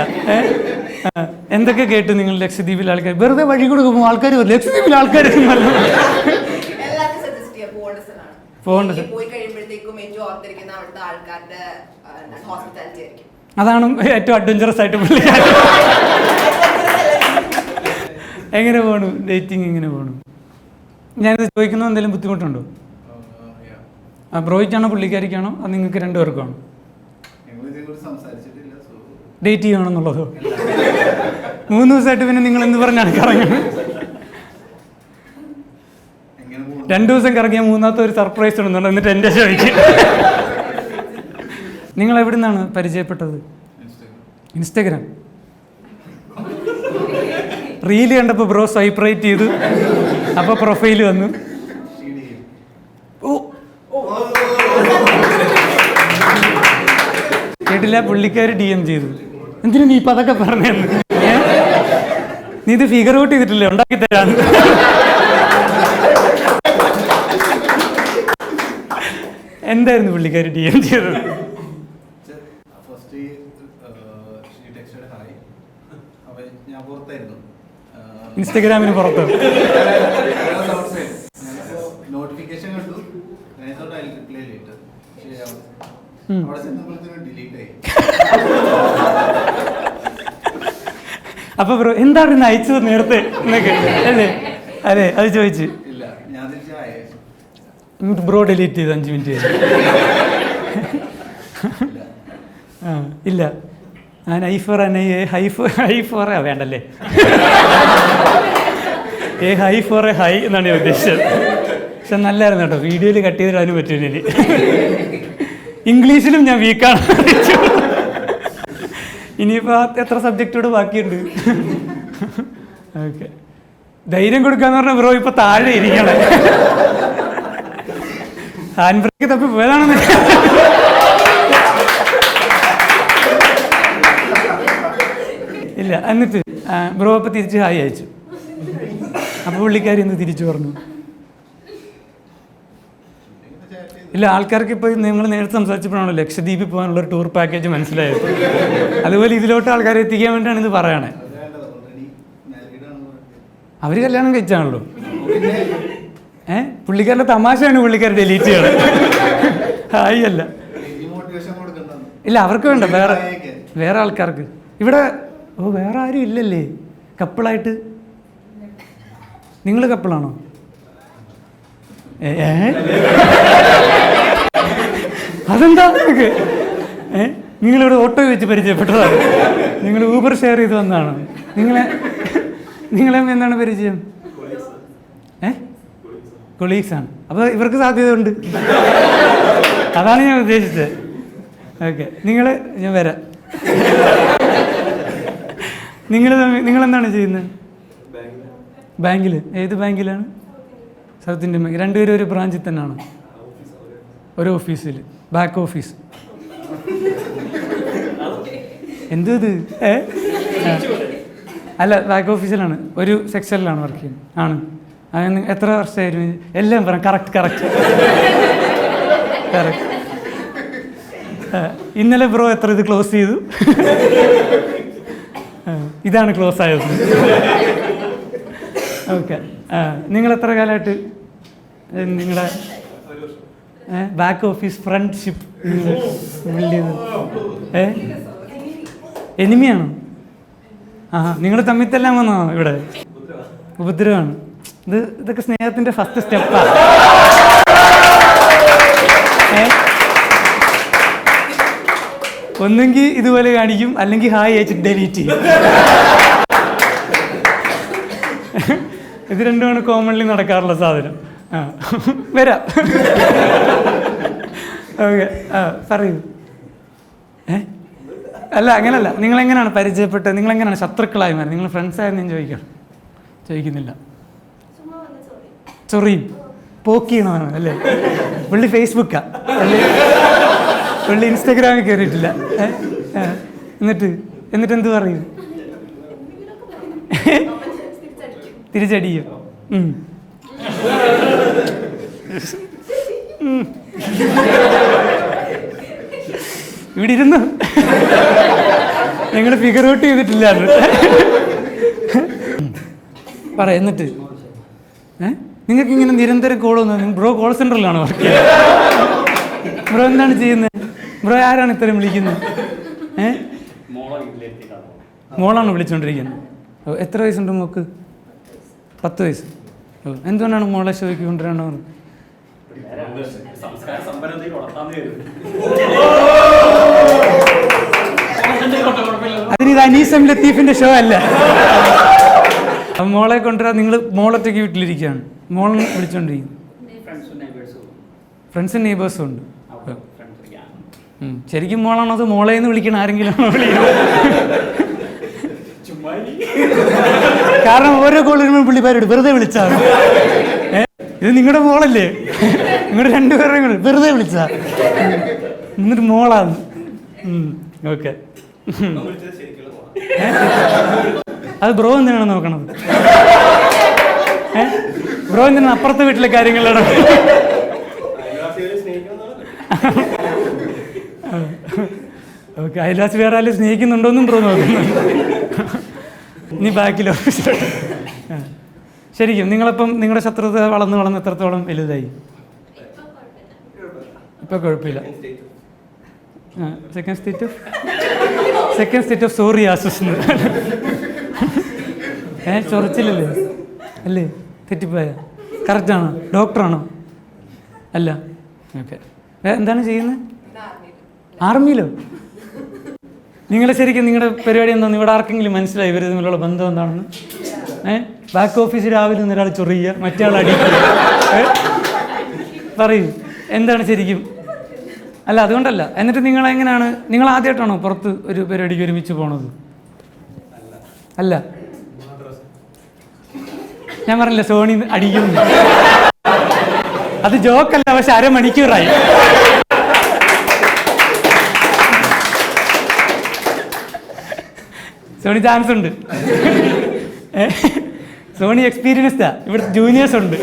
എന്തൊക്കെ കേട്ടു നിങ്ങൾ ലക്ഷദ്വീപിൽ ആൾക്കാർ? വെറുതെ വഴി കൊടുക്കുമ്പോൾ ആൾക്കാർ ലക്ഷദ്വീപിൽ ആൾക്കാർ അതാണ് ഏറ്റവും അഡ്വഞ്ചറസ് ആയിട്ട് പുള്ളി. എങ്ങനെ പോണു ഡേറ്റിംഗ്? എങ്ങനെ പോണു? ഞാനിത് ചോദിക്കുന്നത് എന്തെങ്കിലും ബുദ്ധിമുട്ടുണ്ടോ? ബ്രോയ്ക്കാണോ പുള്ളിക്കാരിക്കാണോ? അത് നിങ്ങൾക്ക് 2 പേർക്കാണോ? ഡേറ്റ് ചെയ്യണമെന്നുള്ളതോ? 3 ദിവസമായിട്ട് പിന്നെ നിങ്ങൾ എന്ത് പറഞ്ഞാണ് കറങ്ങുന്നത്? 2 ദിവസം കറങ്ങിയാൽ 3ാമത്തെ ഒരു സർപ്രൈസ് ഇടുന്നുണ്ട്, എന്നിട്ട് എൻ്റെ ഷോയ്ക്ക്. നിങ്ങൾ എവിടെ നിന്നാണ് പരിചയപ്പെട്ടത്? ഇൻസ്റ്റഗ്രാം. റീല് കണ്ടപ്പോൾ ബ്രോ സ്വൈപ്പ് റൈറ്റ് ചെയ്തു, അപ്പോൾ പ്രൊഫൈൽ വന്നു. കേട്ടില്ല, പുള്ളിക്കാർ DM ചെയ്തു. എന്തിനു നീ ഇപ്പം അതൊക്കെ പറഞ്ഞെന്ന്? നീ ഇത് ഫിഗർ ഔട്ട് ചെയ്തിട്ടില്ലേ, ഉണ്ടാക്കി തരാന്ന്. എന്തായിരുന്നു പുള്ളിക്കാരി DM ചെയ്തത്? ഇൻസ്റ്റഗ്രാമിന് പുറത്ത് നോട്ടിഫിക്കേഷൻ കണ്ടു, റിപ്ലൈ ചെയ്തിട്ട് അവിടെ ചെന്നപ്പോഴത്തേനും ഡിലീറ്റ് ആയി. അപ്പൊ ബ്രോ എന്താണ് ഇന്ന് അയച്ചത് നേരത്തെ എന്നൊക്കെ അല്ലേ? അതെ, അത് ചോദിച്ചു. ഇല്ല, ഞാൻ തിരിച്ചായ എന്നിട്ട് ബ്രോ ഡിലീറ്റ് ചെയ്ത് 5 മിനിറ്റ് ആ ഇല്ല. ഞാൻ ഹൈ4 വേണ്ടല്ലേ, ഹൈ4 ഹൈ എന്നാണ് ഞാൻ ഉദ്ദേശിച്ചത്. പക്ഷെ നല്ലായിരുന്നു കേട്ടോ, വീഡിയോയിൽ കട്ട് ചെയ്തിടാനും പറ്റില്ല. ഇനി ഇംഗ്ലീഷിലും ഞാൻ വീക്കാണ്. ഇനിയിപ്പോൾ എത്ര സബ്ജക്റ്റോട് ബാക്കിയുണ്ട്? ഓക്കെ, ധൈര്യം കൊടുക്കാന്ന് പറഞ്ഞ ബ്രോ ഇപ്പൊ താഴെ ഇരിക്കണേ. ഹാൻഡ് ബ്രേക്ക് തപ്പി പോയതാണെന്ന്. ഇല്ല, എന്നിട്ട് ബ്രോ അപ്പം തിരിച്ച് ഹായ് അയച്ചു. അപ്പോൾ പുള്ളിക്കാരി എന്ന് തിരിച്ചു പറഞ്ഞു? ഇല്ല, ആൾക്കാർക്ക് ഇപ്പോൾ നിങ്ങൾ നേരത്തെ സംസാരിച്ചപ്പോഴാണല്ലോ ലക്ഷദ്വീപിൽ പോകാനുള്ള ഒരു ടൂർ പാക്കേജ് മനസ്സിലായത്. അതുപോലെ ഇതിലോട്ട് ആൾക്കാരെ എത്തിക്കാൻ വേണ്ടിയാണ് ഇത് പറയണേ. അവർ കല്യാണം കഴിച്ചാണല്ലോ. പുള്ളിക്കാരുടെ തമാശയാണ് പുള്ളിക്കാർ ഡിലീറ്റ് ചെയ്യണം. ഹായ് അല്ല. ഇല്ല, അവർക്ക് വേണ്ട, വേറെ ആൾക്കാർക്ക്. ഇവിടെ വേറെ ആരും ഇല്ലല്ലേ കപ്പിളായിട്ട്? നിങ്ങൾ കപ്പിളാണോ? അതെന്താ? നിങ്ങളിവിടെ ഓട്ടോ വെച്ച് പരിചയപ്പെട്ടതാണ്? നിങ്ങൾ ഊബർ ഷെയർ ചെയ്ത് വന്നതാണോ? നിങ്ങളെ എന്താണ് പരിചയം? കൊളീഗ്സ് ആണ്. അപ്പോൾ ഇവർക്ക് സാധ്യതയുണ്ട്. അതാണ് ഞാൻ ഉദ്ദേശിച്ചത്. ഓക്കെ, ഞാൻ വരാം. നിങ്ങളെന്താണ് ചെയ്യുന്നത്? ബാങ്കിൽ. ഏത് ബാങ്കിലാണ്? South Indian bank. രണ്ടുപേരും ഒരു ബ്രാഞ്ചിൽ തന്നെയാണോ? ഒരു ഓഫീസിൽ, ബാക്ക് ഓഫീസ്. എന്തത്? അല്ല, ബാക്ക് ഓഫീസിലാണ്, ഒരു സെക്ഷനിലാണ് വർക്ക് ചെയ്യുന്നത്. ആണ്. അതിന് എത്ര വർഷമായിരുന്നു? എല്ലാം പറയാം. കറക്റ്റ്. ഇന്നലെ ബ്രോ എത്ര ഇത് ക്ലോസ് ചെയ്തു? ഇതാണ് ക്ലോസ് ആയത്. ഓക്കെ, നിങ്ങൾ എത്ര കാലമായിട്ട് നിങ്ങളുടെ ബാക്ക് ഓഫീസ് ഫ്രണ്ട്ഷിപ്പ് ബിൽഡ് ചെയ്തത്? എനിമിയാണോ? നിങ്ങൾ തമ്മിൽ തന്നെ വന്നോ ഇവിടെ? ഉപദ്രവമാണ്. ഇതൊക്കെ സ്നേഹത്തിന്റെ ഫസ്റ്റ് സ്റ്റെപ്പാണ്. ഒന്നെങ്കിൽ ഇതുപോലെ കാണിക്കും, അല്ലെങ്കിൽ ഹായ് അയച്ചിട്ട് ഡിലീറ്റ് ചെയ്യും. ഇത് രണ്ടുമാണ് കോമൺലി നടക്കാറുള്ള സാധനം. വരാം. ഓക്കെ, പറയൂ. അല്ല, അങ്ങനല്ല. നിങ്ങളെങ്ങനെയാണ് പരിചയപ്പെട്ടത്? നിങ്ങളെങ്ങനെയാണ് ശത്രുക്കളായി മാറി? നിങ്ങൾ ഫ്രണ്ട്സായിരുന്നു ഞാൻ ചോദിക്കുന്നില്ല. ചൊറിയും പോക്കിയണമാണ് അല്ലേ? പുള്ളി ഫേസ്ബുക്കാ അല്ലേ? പുള്ളി ഇൻസ്റ്റാഗ്രാമിൽ കയറിയിട്ടില്ല. എന്നിട്ട് എന്ത് പറയും? തിരിച്ചടിക്കും. ഇവിടെ ഇരുന്നു ഞങ്ങൾ ഫിഗർ ഔട്ട് ചെയ്തിട്ടില്ല. എന്നിട്ട് നിങ്ങൾക്ക് ഇങ്ങനെ നിരന്തരം കോളൊന്നും? ബ്രോ കോൾ സെന്ററിലാണോ വർക്ക് ചെയ്യുന്നത്? ബ്രോ എന്താണ് ചെയ്യുന്നത്? ബ്രോ ആരാണ് ഇത്രയും വിളിക്കുന്നത്? മോളാണ് വിളിച്ചോണ്ടിരിക്കുന്നത്. എത്ര വയസ്സുണ്ട് മോക്ക്? 10 വയസ്സ്. എന്തുകൊണ്ടാണ് മോളെ ഷോയ്ക്ക് കൊണ്ടുവരാണോ? അതിന് ഇത് അനീസം ലത്തീഫിന്റെ ഷോ അല്ല. മോളെ കൊണ്ടുവരാൻ നിങ്ങൾ മോളൊറ്റയ്ക്ക് വീട്ടിലിരിക്കുകയാണ്. മോളെ വിളിച്ചോണ്ടിരിക്കുന്നു. ഫ്രണ്ട്സും നെയ്ബേഴ്സും ഉണ്ട്. ശരിക്കും മോളാണോ അത് മോളേന്ന് വിളിക്കണ ആരെങ്കിലും ആണോ വിളിക്കുന്നത്? കാരണം ഓരോ കോൾ വരുമ്പോൾ പുള്ളിക്കാരോട് വെറുതെ വിളിച്ചാണ്. ഇത് നിങ്ങളുടെ മോളല്ലേ? നിങ്ങളുടെ രണ്ടുപേരും വെറുതെ വിളിച്ചാ എന്നിട്ട് മോളാണ്. ഓക്കെ, അത് ബ്രോ എന്തിനാണ് നോക്കണത്? ബ്രോ എന്തിനാണ് അപ്പുറത്തെ വീട്ടിലെ കാര്യങ്ങളിലാണ്? ഓക്കെ, അയൽവാസി വേറെ ആരും സ്നേഹിക്കുന്നുണ്ടോന്നും ബ്രോ നോക്കുന്നുണ്ട്. ഇനി ബാക്കിലോ? ശരിക്കും നിങ്ങളപ്പം നിങ്ങളുടെ ശത്രുത വളർന്ന് എത്രത്തോളം വലുതായി? ഇപ്പൊ കുഴപ്പമില്ല. Second state of psoriasis. ചൊറിച്ചില്ലല്ലേ? അല്ലേ? തെറ്റിപ്പോയ? കറക്റ്റാണോ? ഡോക്ടറാണോ? അല്ല. ഓക്കെ. എന്താണ് ചെയ്യുന്നത്? ആർമിയിലോ? നിങ്ങളെ ശരിക്കും നിങ്ങളുടെ പരിപാടി എന്താണെന്ന് ഇവിടെ ആർക്കെങ്കിലും മനസ്സിലായി? ഇവർ തമ്മിലുള്ള ബന്ധം എന്താണെന്ന്? ബാക്ക് ഓഫീസിൽ രാവിലെ നിന്ന് ഒരാൾ ചൊറിയുക, മറ്റേ ആൾ അടിക്കുക. പറയൂ, എന്താണ് ശരിക്കും? അല്ല, അതുകൊണ്ടല്ല. എന്നിട്ട് നിങ്ങളെങ്ങനെയാണ്, നിങ്ങൾ ആദ്യമായിട്ടാണോ പുറത്ത് ഒരു പരിപാടിക്ക് ഒരുമിച്ച് പോണത്? അല്ല, ഞാൻ പറഞ്ഞില്ല സോണി അടിക്കുന്നു. അത് ജോക്കല്ല, പക്ഷെ അരമണിക്കൂറായി. സോണി ചാൻസ് ഉണ്ട്. സോണി എക്സ്പീരിയൻസ്ഡാ. ഇവിടെ ജൂനിയേഴ്സ് ഉണ്ട്,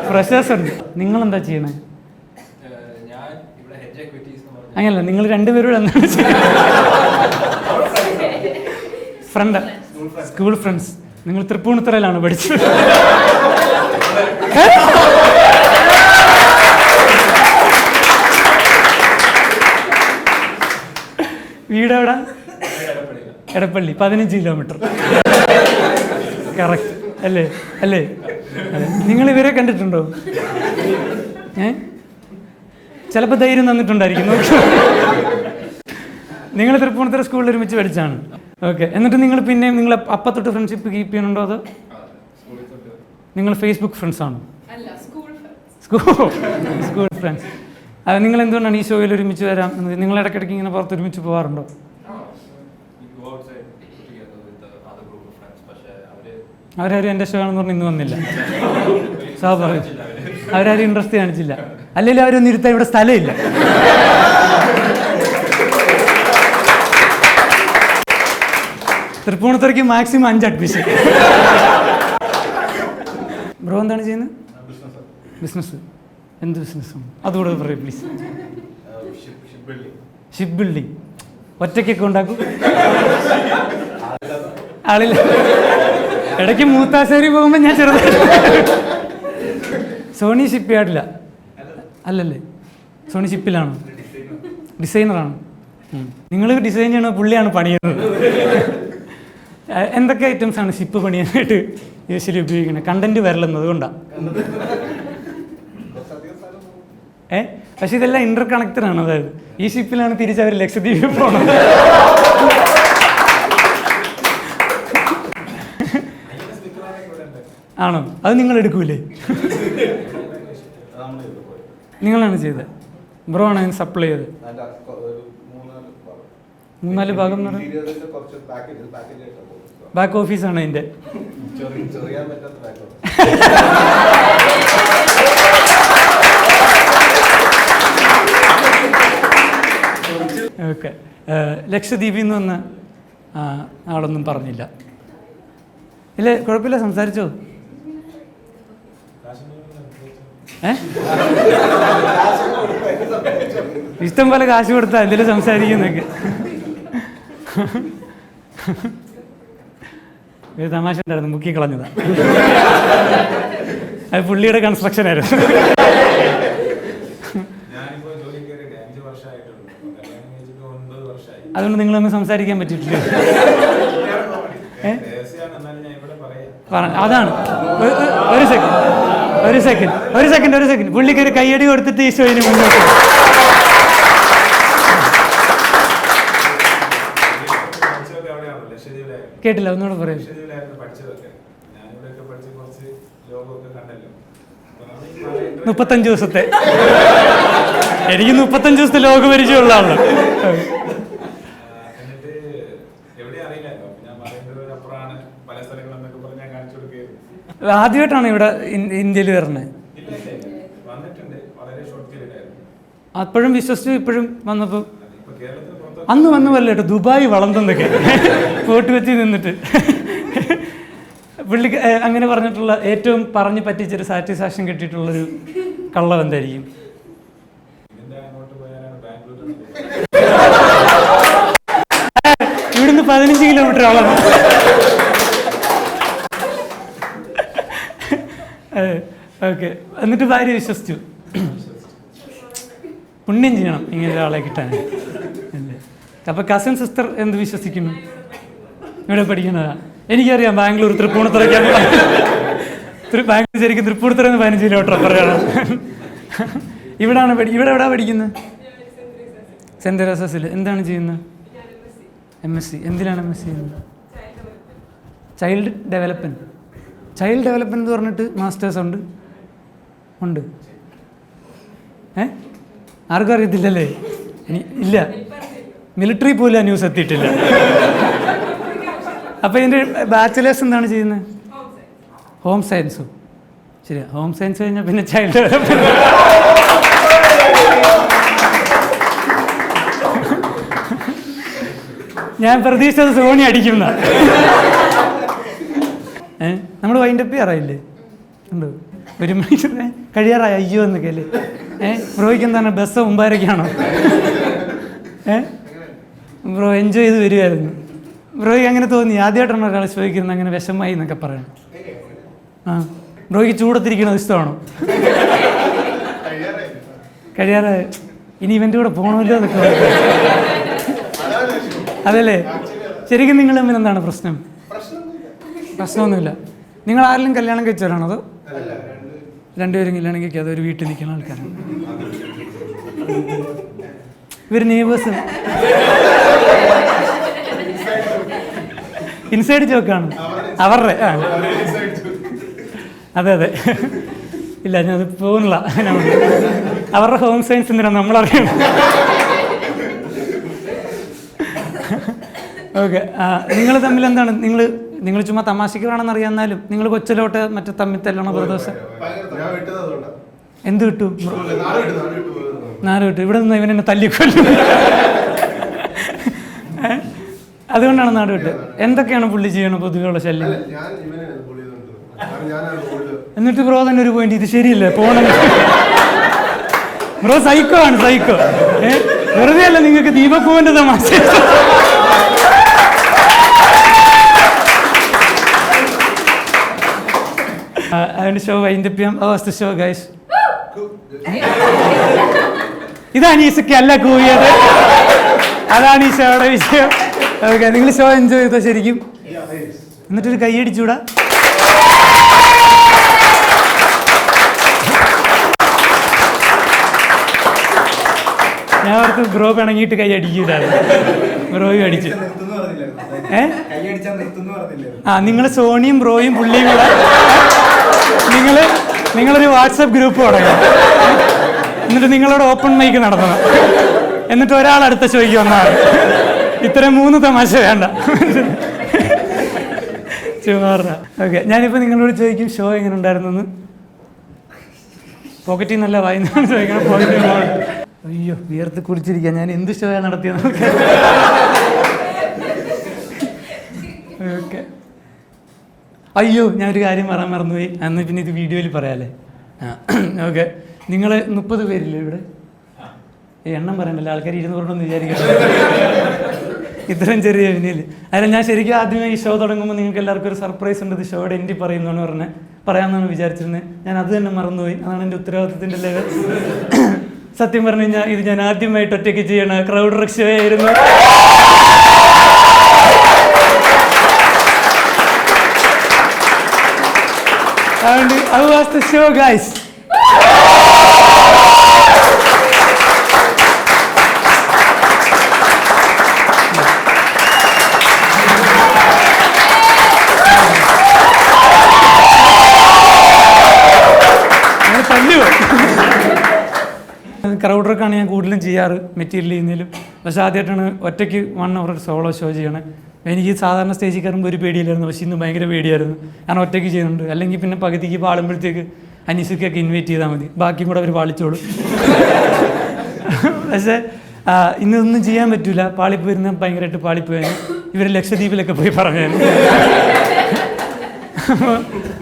ഫ്രഷേഴ്സ് ഉണ്ട്. നിങ്ങളെന്താ ചെയ്യണേ? അങ്ങനല്ല, നിങ്ങൾ രണ്ടുപേരോട് എന്താണ് ഫ്രണ്ട്? School friends. നിങ്ങൾ തൃപ്പൂണിത്തുറയിലാണ് പഠിച്ചത്? വീടെവിടാ? എടപ്പള്ളി. 15 കിലോമീറ്റർ. കറക്റ്റ് അല്ലേ? അല്ലേ? നിങ്ങൾ ഇവരെ കണ്ടിട്ടുണ്ടോ? ചിലപ്പോൾ ധൈര്യം തന്നിട്ടുണ്ടായിരിക്കും. നിങ്ങൾ തൃപ്പൂണിത്തുറ സ്കൂളിൽ ഒരുമിച്ച് പഠിച്ചാണ്. ഓക്കെ. എന്നിട്ട് നിങ്ങൾ പിന്നെയും നിങ്ങൾ അപ്പം തൊട്ട് ഫ്രണ്ട്ഷിപ്പ് കീപ്പ് ചെയ്യുന്നുണ്ടോ? അതോ നിങ്ങൾ ഫേസ്ബുക്ക് ഫ്രണ്ട്സ് ആണോ? School friends. അത് നിങ്ങൾ എന്തുകൊണ്ടാണ് ഈ ഷോയിൽ ഒരുമിച്ച് വരാം? നിങ്ങൾ ഇടയ്ക്കിടയ്ക്ക് ഇങ്ങനെ പുറത്ത് ഒരുമിച്ച് പോകാറുണ്ടോ? അവരാരും എൻ്റെ ഷോ ആണെന്ന് പറഞ്ഞ് ഇന്ന് വന്നില്ല. സ്വാഭാവികം. അവരാരും ഇൻട്രസ്റ്റ് കാണിച്ചില്ല. അല്ലെങ്കിൽ അവരൊന്നും ഇരുത്താൻ ഇവിടെ സ്ഥലമില്ല. തൃപ്പൂണിത്തുറയ്ക്ക് മാക്സിമം 5 അഡ്മിഷൻ. ബ്രോ എന്താണ് ചെയ്യുന്നത്? ബിസിനസ്. എന്ത് ബിസിനസ്സാണ്? അതുകൂടെ പറയും പ്ലീസ്. Ship building. ഒറ്റയ്ക്കൊക്കെ ഉണ്ടാക്കും? ആളില്ല. ഇടയ്ക്ക് മൂത്താശ്ശേരി പോകുമ്പോൾ ഞാൻ ചെറുതായിട്ട്. സോണി ഷിപ്പ് യാർഡില്ല അല്ലല്ലേ? സോണി ഷിപ്പിലാണോ? ഡിസൈനറാണ്. നിങ്ങൾ ഡിസൈൻ ചെയ്യണ പുള്ളിയാണ് പണിയുന്നത്. എന്തൊക്കെ ഐറ്റംസ് ആണ് ഷിപ്പ് പണിയാനായിട്ട് യൂഷ്വലി ഉപയോഗിക്കുന്നത്? കണ്ടന്റ് വരലെന്നത് കൊണ്ടാണ്. പക്ഷെ ഇതെല്ലാം ഇന്റർ കണക്റ്റഡ് ആണ്. അതായത് ഈ ഷിപ്പിലാണ് തിരിച്ചവർ ലക്ഷദ്വീപിൽ പോണത്. ആണോ? അത് നിങ്ങൾ എടുക്കൂലേ? നിങ്ങളാണ് ചെയ്തത്? ബ്രോ ആണ് അതിന് സപ്ലൈ ചെയ്തത്? 3-4 ഭാഗം എന്ന് പറഞ്ഞാൽ ബാക്ക് ഓഫീസാണ് അതിൻ്റെ. ഓക്കെ. ലക്ഷദ്വീപിൽ നിന്ന് വന്ന ആളൊന്നും പറഞ്ഞില്ല. ഇല്ലേ? കുഴപ്പമില്ല, സംസാരിച്ചോ. ഇഷ്ടം പോലെ കാശ് കൊടുത്താൽ എന്തെങ്കിലും സംസാരിക്കുന്നൊക്കെ. ഒരു തമാശ ഉണ്ടായിരുന്നു, മുക്കി കളഞ്ഞതാ. അത് പുള്ളിയുടെ കൺസ്ട്രക്ഷൻ ആയിരുന്നു. അതുകൊണ്ട് നിങ്ങളൊന്നും സംസാരിക്കാൻ പറ്റിയിട്ടില്ല. അതാണ്. ഒരു സെക്കൻഡ് പുള്ളിക്ക് ഒരു കയ്യടി കൊടുത്തിട്ട് ഈ ഷോയിന് മുന്നോട്ട്. കേട്ടില്ല, ഒന്നുകൂടെ പറയാം. 35 ദിവസത്തെ. എനിക്ക് 35 ദിവസത്തെ ലോക പരിചയമുള്ള ആളാണ്. ആദ്യമായിട്ടാണ് ഇവിടെ ഇന്ത്യയിൽ വരണേ? അപ്പോഴും വിശ്വസിച്ചു. ഇപ്പോഴും വന്നപ്പോൾ അന്ന് വന്ന് വല്ല കേട്ടോ ദുബായ് വളർന്നെന്നൊക്കെ ഫോർട്ട് കൊച്ചി നിന്നിട്ട് പുള്ളി അങ്ങനെ പറഞ്ഞിട്ടുള്ള ഏറ്റവും പറഞ്ഞ് പറ്റിച്ചൊരു സാറ്റിസ്ഫാക്ഷൻ കിട്ടിയിട്ടുള്ളൊരു കള്ളം എന്തായിരിക്കും? ഇവിടുന്ന് 15 കിലോമീറ്റർ ആളാണ്. ഓക്കെ, എന്നിട്ട് ഭാര്യ വിശ്വസിച്ചു. പുണ്യം ചെയ്യണം ഇങ്ങനെ ഒരാളെ കിട്ടാൻ അല്ലേ? അപ്പോൾ കസിൻ സിസ്റ്റർ എന്ത് വിശ്വസിക്കുന്നു? ഇവിടെ പഠിക്കുന്നതാ. എനിക്കറിയാം ബാംഗ്ലൂർ തൃപ്പൂണിത്തുറയ്ക്കാണ്. ബാംഗ്ലൂർ ശരിക്കും തൃപ്പൂണിത്തുറ 15 കിലോമീറ്റർ അപ്പുറമാണ്. ഇവിടെ എവിടെയാണ് പഠിക്കുന്നത്? സെൻറ്റ് തെരേസാസിൽ. എന്താണ് ചെയ്യുന്നത്? MSc. എന്തിനാണ് MSc ചെയ്യുന്നത്? Child development. ചൈൽഡ് ഡെവലപ്മെൻറ്റ് എന്ന് പറഞ്ഞിട്ട് മാസ്റ്റേഴ്സ് ഉണ്ട്. ആർക്കും അറിയത്തില്ലല്ലേ? ഇല്ല, മിലിറ്ററി പോലും ന്യൂസ് എത്തിയിട്ടില്ല. അപ്പോൾ ഇതിൻ്റെ ബാച്ചിലേഴ്സ് എന്താണ് ചെയ്യുന്നത്? ഹോം സയൻസോ? ശരിയാ, ഹോം സയൻസ് കഴിഞ്ഞാൽ പിന്നെ ചൈൽഡ് ഡെവലപ്മെൻറ്റ്. ഞാൻ പ്രതീക്ഷിച്ചത് സോണി അടിക്കുന്ന. നമ്മൾ വൈൻഡപ്പ് ചെയ്യാറായില്ലേ? ഉണ്ട്, 1 മണിക്കൂർ കഴിയാറായി. അയ്യോ എന്നൊക്കെ അല്ലേ? ബ്രോയ്ക്ക് എന്താണ് ബസ് മുമ്പാരൊക്കെയാണോ? ബ്രോ എൻജോയ് ചെയ്ത് വരുമായിരുന്നു. ബ്രോയ്ക്ക് അങ്ങനെ തോന്നി? ആദ്യമായിട്ടാണ് ഒരാൾ ചോദിക്കുന്നത് അങ്ങനെ വിഷമായി എന്നൊക്കെ പറയണം. ബ്രോയ്ക്ക് ചൂടത്തിരിക്കണത് ഇഷ്ടമാണോ? കഴിയാറായി. ഇനി ഇവൻ്റെ കൂടെ പോകണമല്ലോ എന്നൊക്കെ. അതല്ലേ? ശരിക്കും നിങ്ങൾ തമ്മിൽ എന്താണ് പ്രശ്നം? പ്രശ്നമൊന്നുമില്ല. നിങ്ങൾ ആരെങ്കിലും കല്യാണം കഴിച്ചവരാണോ? അതോ രണ്ടുപേരും കല്യാണം കഴിക്കുക? അതൊരു വീട്ടിൽ നിൽക്കുന്ന ആൾക്കാരാണ്. ഇവർ നെയ്ബേഴ്സ്. ഇൻസൈഡ് ജോക്കാണ് അവരുടെ. അതെ. ഇല്ല, ഞാനത് പോകുന്നില്ല. അവരുടെ ഹോം സയൻസ് എന്തിനാണ് നമ്മളറിയണം. ഓക്കെ, നിങ്ങൾ തമ്മിൽ എന്താണ്? നിങ്ങൾ ചുമ്മാ തമാശക്കാണെന്ന് അറിയാമെന്നാലും നിങ്ങൾ കൊച്ചിലോട്ട് മറ്റേ തമ്മിൽ തല്ലണോ ദിവസം? എന്ത് കിട്ടും? 4 കിട്ടും. ഇവിടെ നിന്ന് ഇവനെന്നെ തല്ലിക്കൊല്ലും. അതുകൊണ്ടാണ് നാട് വിട്ട്. എന്തൊക്കെയാണ് പുള്ളി ചെയ്യണത് പൊതുവെയുള്ള ശല്യം? എന്നിട്ട് ബ്രോ തന്നെ ഒരു പോയിന്റ്, ഇത് ശരിയല്ലേ പോണം. ബ്രോ സൈക്കോ ആണ്, സൈക്കോ. വെറുതെ അല്ല നിങ്ങൾക്ക് ദീപക്കുവിന്റെ തമാശ. അതുകൊണ്ട് ഷോ വൈൻഡപ്പ് ചെയ്യാം. അവസ്ഥ ഷോ ഗൈസ്. ഇതാണ് ഈ അല്ല കൂവിയത്. അതാണ് ഈ ഷോയുടെ വിഷയം. ഓക്കെ, നിങ്ങൾ ഷോ എൻജോയ് ചെയ്തോ ശരിക്കും? എന്നിട്ടൊരു കൈയടിച്ചൂടാ? ഞാൻ ഓർത്ത് ബ്രോ പിണങ്ങിയിട്ട് കൈ അടിക്കൂലായിരുന്നു. ബ്രോയും അടിച്ചു. നിങ്ങൾ സോണിയും ബ്രോയും പുള്ളിയും കൂടെ നിങ്ങളൊരു വാട്സപ്പ് ഗ്രൂപ്പ് തുടങ്ങി. എന്നിട്ട് നിങ്ങളോട് ഓപ്പൺ മൈക്ക് നടത്തണം. എന്നിട്ട് ഒരാൾ അടുത്ത ഷോയ്ക്ക് വന്നാൽ ഇത്തരം 3 തമാശ വേണ്ട. ചുമാറ. ഓക്കെ, ഞാനിപ്പോൾ നിങ്ങളോട് ചോദിക്കും ഷോ എങ്ങനെ ഉണ്ടായിരുന്നു? പോക്കറ്റിൽ നല്ല വായിന്നാണ് ചോദിക്കണം. പോക്കറ്റിൽ അയ്യോ വിയർത്ത് കുടിച്ചിരിക്കുക. ഞാൻ എന്ത് ഷോയാണ് നടത്തിയത്? ഓക്കെ, അയ്യോ ഞാനൊരു കാര്യം പറയാൻ മറന്നുപോയി. അന്ന് പിന്നെ ഇത് വീഡിയോയിൽ പറയാമല്ലേ? ഓക്കെ, നിങ്ങൾ 30 പേരില്ലേ ഇവിടെ? എണ്ണം പറയണ്ടല്ലോ, ആൾക്കാർ 200 വിചാരിക്കണം. ഇത്രയും ചെറിയ വിനിയിൽ. അതിന് ഞാൻ ശരിക്കും ആദ്യമേ ഈ ഷോ തുടങ്ങുമ്പോൾ നിങ്ങൾക്ക് എല്ലാവർക്കും ഒരു സർപ്രൈസ് ഉണ്ട്. ഇത് ഷോയുടെ എൻഡി പറയുന്നതാണ് പറയാമെന്നാണ് വിചാരിച്ചിരുന്നത്. ഞാൻ അത് തന്നെ മറന്നുപോയി. അതാണ് എൻ്റെ ഉത്തരവാദിത്തത്തിൻ്റെ ലെവൽ. സത്യം പറഞ്ഞു കഴിഞ്ഞാൽ ഇത് ഞാൻ ആദ്യമായിട്ട് ഒറ്റയ്ക്ക് ചെയ്യണ ക്രൗഡ് റെക് ഷോ ആയിരുന്നു. അതുകൊണ്ട് അത് was the show guys. Crowd റെക്കാണ് ഞാൻ കൂടുതലും ചെയ്യാറ് മെറ്റീരിയൽ ചെയ്യുന്നതിലും. പക്ഷേ ആദ്യമായിട്ടാണ് ഒറ്റയ്ക്ക് 1 hour സോളോ ഷോ ചെയ്യണേ. എനിക്ക് സാധാരണ സ്റ്റേജിൽ കയറുമ്പോൾ ഒരു പേടിയില്ലായിരുന്നു, പക്ഷേ ഇന്ന് ഭയങ്കര പേടിയായിരുന്നു. കാരണം ഒറ്റയ്ക്ക് ചെയ്യുന്നുണ്ട്. അല്ലെങ്കിൽ പിന്നെ പകുതിക്ക് പാടുമ്പോഴത്തേക്ക് അനീസുക്കൊക്കെ ഇൻവൈറ്റ് ചെയ്താൽ മതി, ബാക്കിയും കൂടെ അവർ പാളിച്ചോളും. പക്ഷേ ഇന്നൊന്നും ചെയ്യാൻ പറ്റൂല, പാളിപ്പോയിരുന്ന ഭയങ്കരമായിട്ട് പാളിപ്പോയാൽ ഇവർ ലക്ഷദ്വീപിലൊക്കെ പോയി പറഞ്ഞു. അപ്പോൾ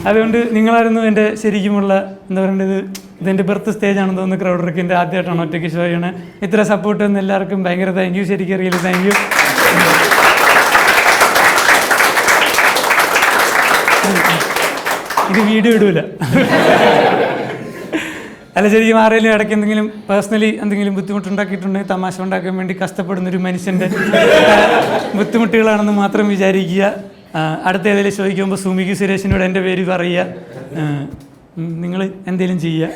അതുകൊണ്ട് നിങ്ങളായിരുന്നു എൻ്റെ ശരിക്കുമുള്ള എന്താ പറയേണ്ടത്, ഇതെൻ്റെ ബർത്ത് സ്റ്റേജ് ആണെന്ന് തോന്നുന്നു. ക്രൗഡ് വർക്കിൻ്റെ ആദ്യമായിട്ടാണ് ഒറ്റയ്ക്ക് ഷോ ചെയ്യണേ. ഇത്ര സപ്പോർട്ട് തന്ന എല്ലാവർക്കും ഭയങ്കര താങ്ക് യു. ശരിക്കും റിയലി താങ്ക് യു. ഇത് വീഡിയോ ഇടൂല. അല്ല, ശരിക്കും ആരെങ്കിലും ഇടയ്ക്ക് എന്തെങ്കിലും പേഴ്സണലി എന്തെങ്കിലും ബുദ്ധിമുട്ടുണ്ടാക്കിയിട്ടുണ്ടെങ്കിൽ തമാശ ഉണ്ടാക്കാൻ വേണ്ടി കഷ്ടപ്പെടുന്നൊരു മനുഷ്യൻ്റെ ബുദ്ധിമുട്ടുകളാണെന്ന് മാത്രം വിചാരിക്കുക. അടുത്ത ഏതെങ്കിലും ചോദിക്കുമ്പോൾ സുമിക്ക് സുരേഷിനോട് എൻ്റെ പേര് പറയുക, നിങ്ങൾ എന്തെങ്കിലും ചെയ്യുക.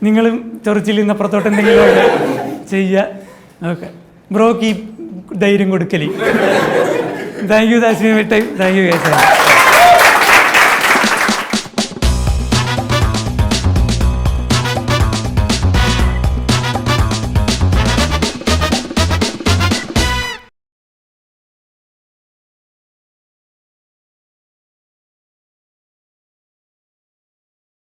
നിങ്ങളും ചൊറിച്ചിൽ നിന്ന് അപ്പുറത്തോട്ട് എന്തെങ്കിലും ചെയ്യുക. ഓക്കെ ബ്രോക്ക് ഈ ധൈര്യം കൊടുക്കലി. Thank you. That's my time. Thank you guys.